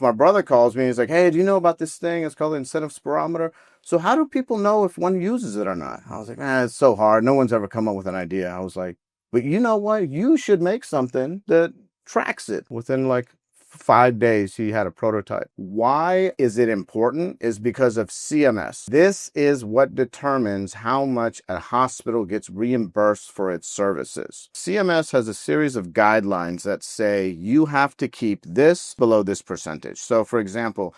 My brother calls me. He's like, hey, do you know about this thing? It's called the incentive spirometer. So how do people know if one uses it or not? I was like, it's so hard. No one's ever come up with an idea. I was like, but you know what? You should make something that tracks it. Within like 5 days, he had a prototype. Why is it important? Is because of CMS. This is what determines how much a hospital gets reimbursed for its services. CMS has a series of guidelines that say you have to keep this below this percentage. So for example,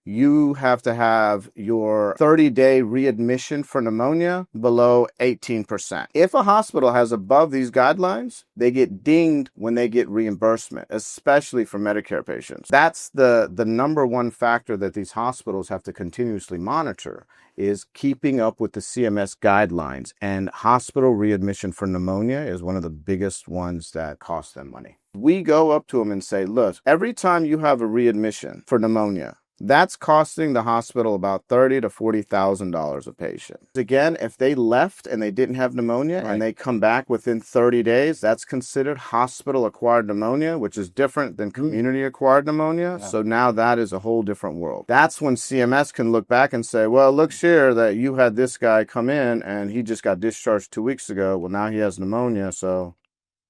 you have to have your 30-day readmission for pneumonia below 18%. If a hospital has above these guidelines, they get dinged when they get reimbursement, especially for Medicare patients. That's the number one factor that these hospitals have to continuously monitor, is keeping up with the CMS guidelines. And hospital readmission for pneumonia is one of the biggest ones that cost them money. We go up to them and say, look, every time you have a readmission for pneumonia, that's costing the hospital about $30,000 to $40,000 a patient. Again, if they left and they didn't have pneumonia and they come back within 30 days, that's considered hospital-acquired pneumonia, which is different than community-acquired pneumonia. Yeah. So now that is a whole different world. That's when CMS can look back and say, well, look here that you had this guy come in and he just got discharged 2 weeks ago. Well, now he has pneumonia, so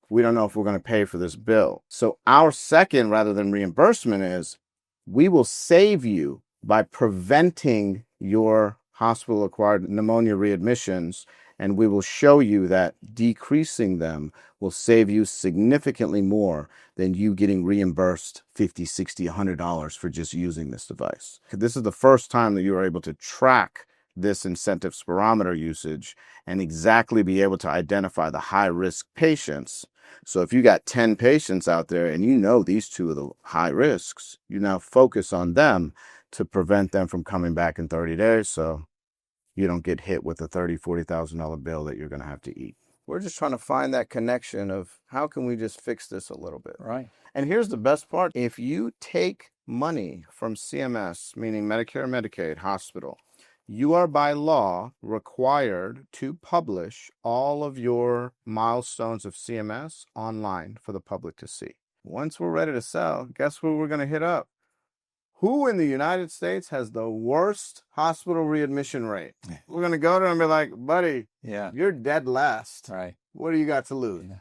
we don't know if we're going to pay for this bill. So our second, rather than reimbursement, is we will save you by preventing your hospital-acquired pneumonia readmissions, and we will show you that decreasing them will save you significantly more than you getting reimbursed $50, $60, $100 for just using this device. This is the first time that you are able to track this incentive spirometer usage and exactly be able to identify the high-risk patients. So if you got 10 patients out there and you know these two are the high risks, you now focus on them to prevent them from coming back in 30 days so you don't get hit with a $30,000, $40,000 bill that you're going to have to eat. We're just trying to find that connection of how can we just fix this a little bit. Right. And here's the best part. If you take money from CMS, meaning Medicare and Medicaid hospital, you are by law required to publish all of your milestones of CMS online for the public to see. Once we're ready to sell, guess who we're going to hit up? Who in the United States has the worst hospital readmission rate? We're going to go to them and be like, buddy, you're dead last. Right. What do you got to lose? Yeah.